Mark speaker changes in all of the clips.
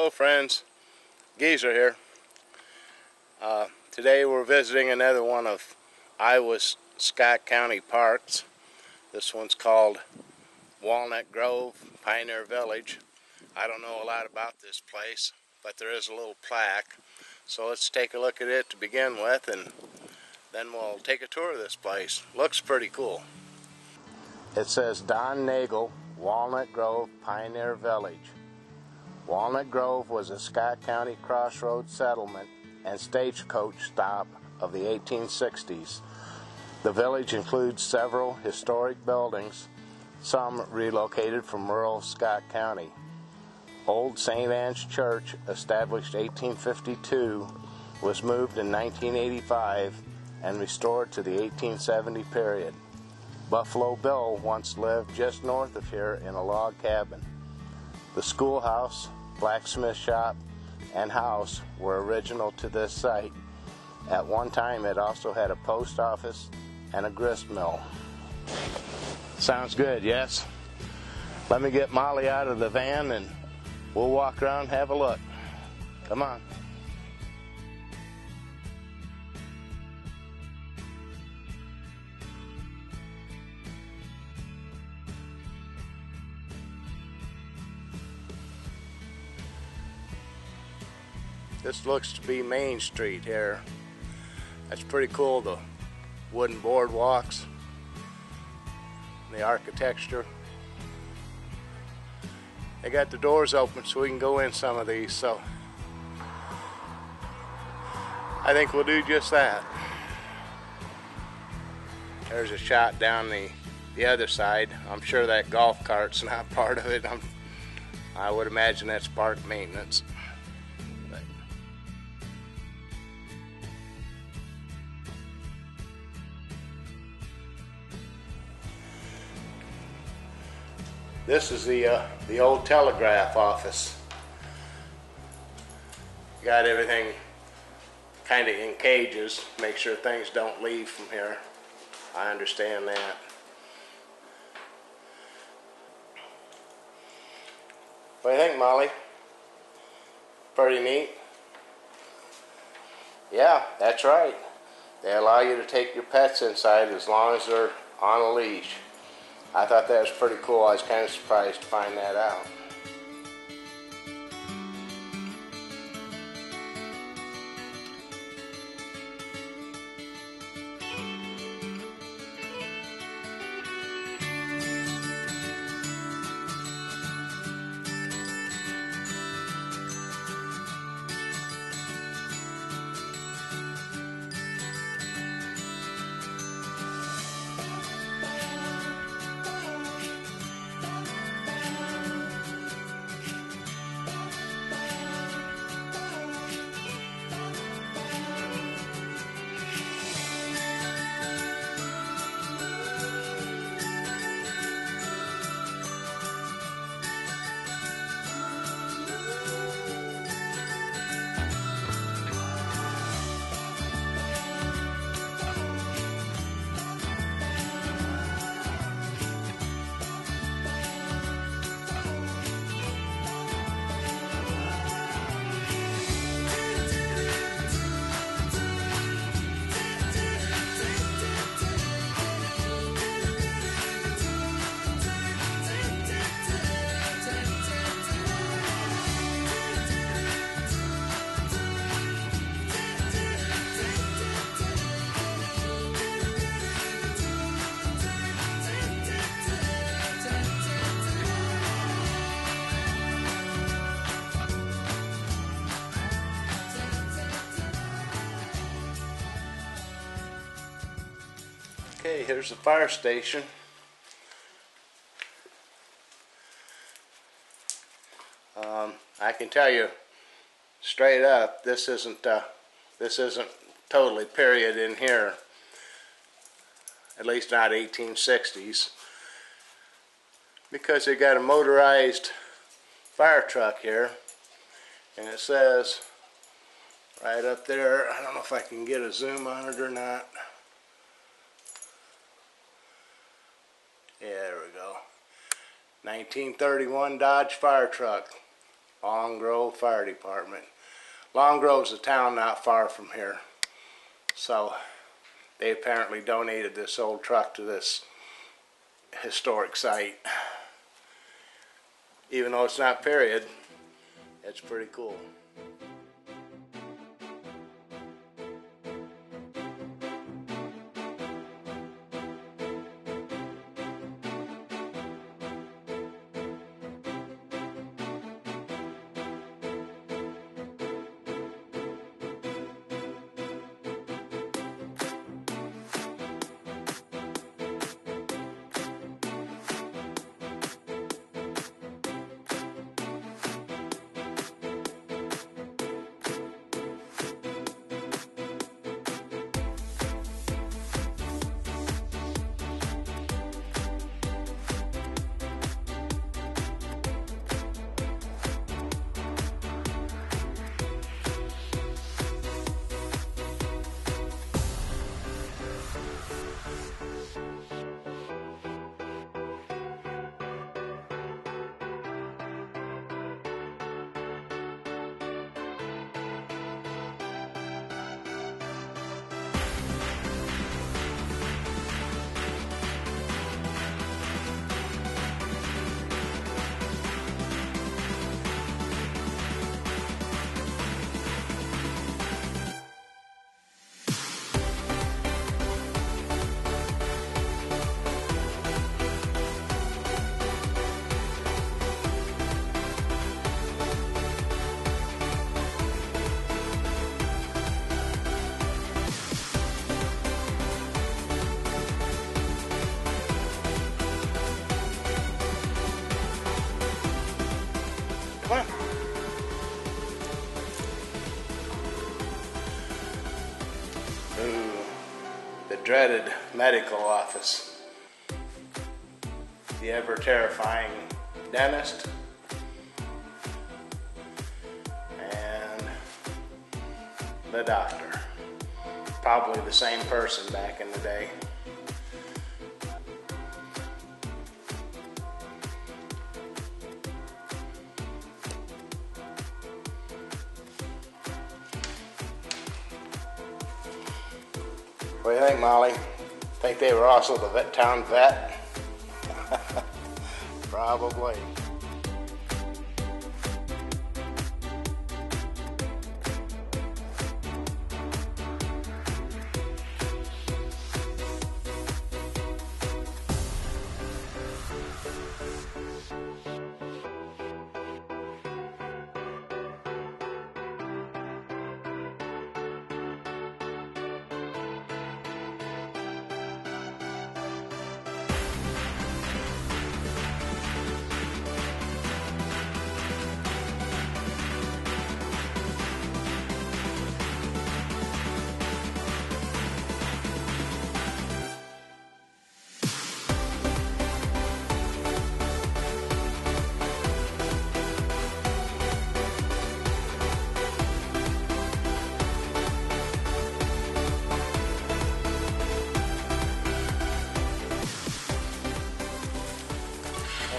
Speaker 1: Hello friends, Geezer here. Today we're visiting another one of Iowa's Scott County parks. This one's called Walnut Grove, Pioneer Village. I don't know a lot about this place, but there is a little plaque. So let's take a look at it to begin with, and then we'll take a tour of this place. Looks pretty cool. It says Don Nagle, Walnut Grove, Pioneer Village. Walnut Grove was a Scott County crossroads settlement and stagecoach stop of the 1860s. The village includes several historic buildings, some relocated from rural Scott County. Old St. Anne's Church, established 1852, was moved in 1985 and restored to the 1870 period. Buffalo Bill once lived just north of here in a log cabin. The schoolhouse, blacksmith shop, and house were original to this site. At one time it also had a post office and a grist mill. Sounds good, yes? Let me get Molly out of the van and we'll walk around and have a look. Come on. This looks to be Main Street here. That's pretty cool, the wooden boardwalks, the architecture. They got the doors open so we can go in some of these, so I think we'll do just that. There's a shot down the other side. I'm sure that golf cart's not part of it. I would imagine that's park maintenance. This is the old telegraph office. Got everything kind of in cages, make sure things don't leave from here. I understand that. What do you think, Molly? Pretty neat. Yeah, that's right. They allow you to take your pets inside as long as they're on a leash. I thought that was pretty cool. I was kind of surprised to find that out. Okay, here's the fire station. I can tell you straight up, this isn't totally period in here. At least not 1860s, because they got a motorized fire truck here, and it says right up there. I don't know if I can get a zoom on it or not. Yeah, there we go. 1931 Dodge fire truck. Long Grove Fire Department. Long Grove's a town not far from here. So they apparently donated this old truck to this historic site. Even though it's not period, it's pretty cool. Come on. Ooh, the dreaded medical office. The ever terrifying dentist. And the doctor. Probably the same person back in the day. What do you think, Molly? Think they were also the town vet? Probably.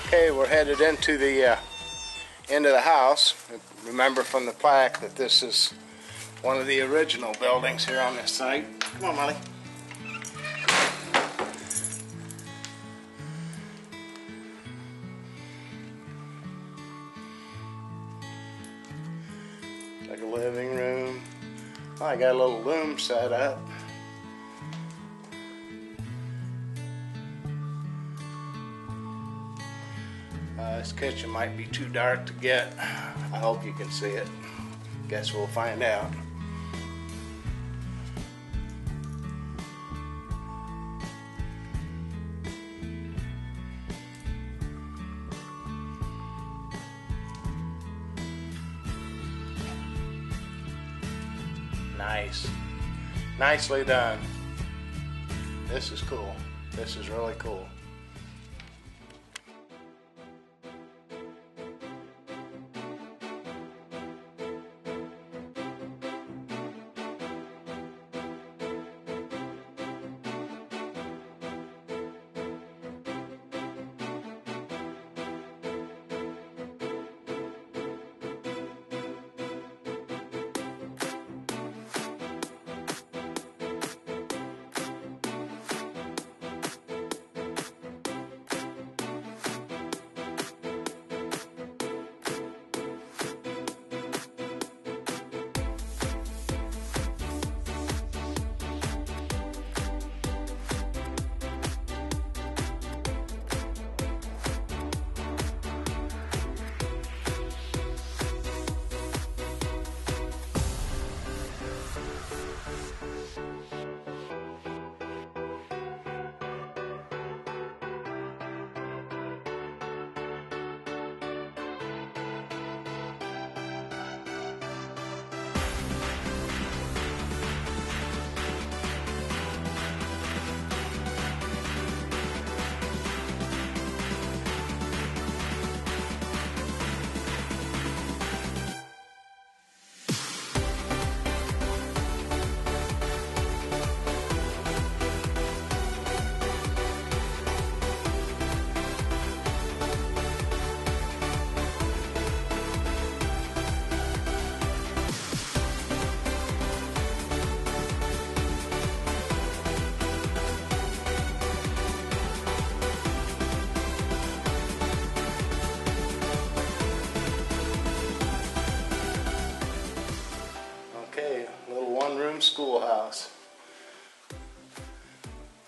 Speaker 1: Okay, we're headed into the end of the house. Remember from the plaque that this is one of the original buildings here on this site. Come on, Molly. Like a living room. Oh, I got a little loom set up. This kitchen might be too dark to get. I hope you can see it. Guess we'll find out. Nice. Nicely done. This is cool. This is really cool.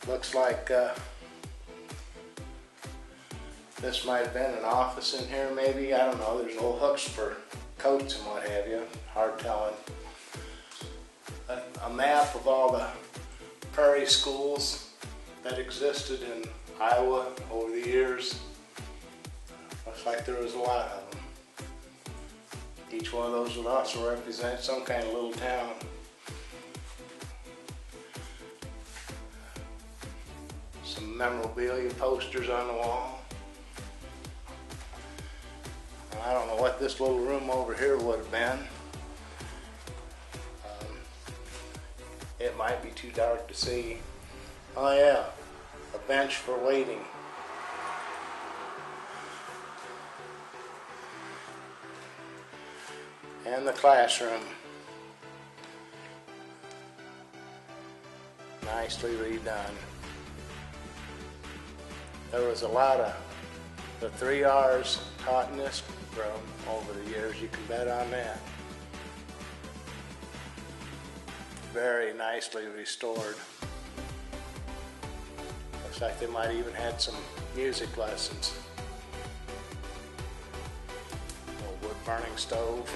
Speaker 1: Looks like this might have been an office in here maybe. I don't know. There's little hooks for coats and what have you. Hard telling. A map of all the prairie schools that existed in Iowa over the years. Looks like there was a lot of them. Each one of those would also represent some kind of little town. Some memorabilia posters on the wall. I don't know what this little room over here would have been. It might be too dark to see. Oh yeah, a bench for waiting. And the classroom. Nicely redone. There was a lot of the 3 R's taught in this room over the years, you can bet on that. Very nicely restored. Looks like they might even had some music lessons. Little wood burning stove.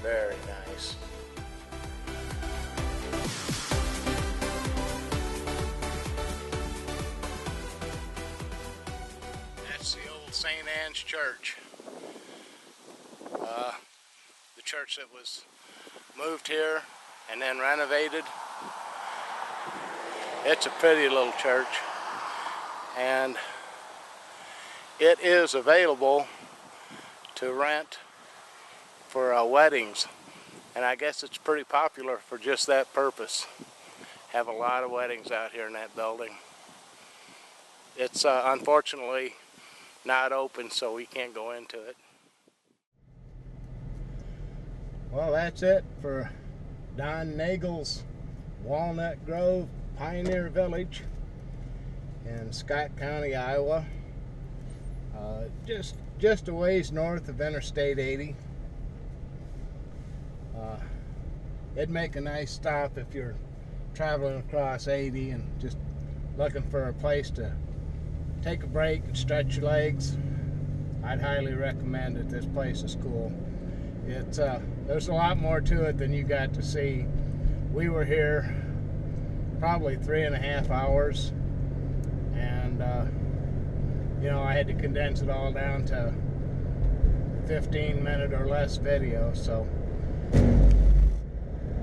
Speaker 1: Very nice. That's the old St. Anne's Church. The church that was moved here and then renovated. It's a pretty little church, and it is available to rent for weddings, and I guess it's pretty popular for just that purpose. Have a lot of weddings out here in that building. It's unfortunately not open, so we can't go into it. Well, that's it for Don Nagle's Walnut Grove Pioneer Village in Scott County, Iowa. Just a ways north of Interstate 80. It'd make a nice stop if you're traveling across 80 and just looking for a place to take a break and stretch your legs. I'd highly recommend it. This place is cool. It's there's a lot more to it than you got to see. We were here probably 3.5 hours, and you know, I had to condense it all down to 15-minute or less video. So,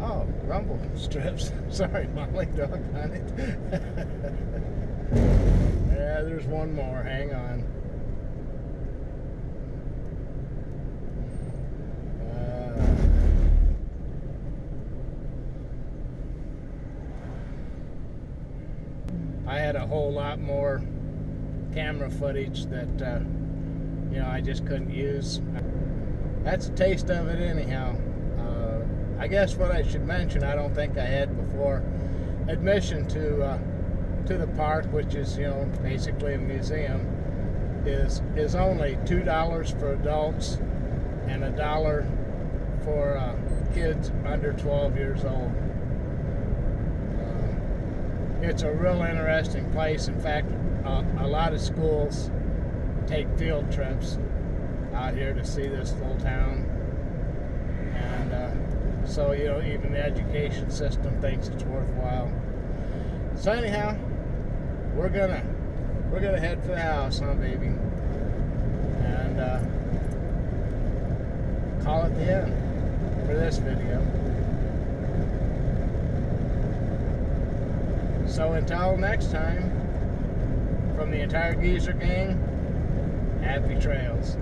Speaker 1: oh, rumble strips. Sorry, Molly, doggone it. Yeah, there's one more. Hang on. I had a whole lot more camera footage that you know, I just couldn't use. That's a taste of it anyhow. I guess what I should mention, I don't think I had before, admission to the park, which is, you know, basically a museum, is only $2 for adults and $1 for kids under 12 years old. It's a real interesting place. In fact, a lot of schools take field trips out here to see this little town, and so, you know, even the education system thinks it's worthwhile. So anyhow, we're gonna head for the house, huh, baby? And call it the end for this video. So until next time, from the entire Geezer gang, happy trails.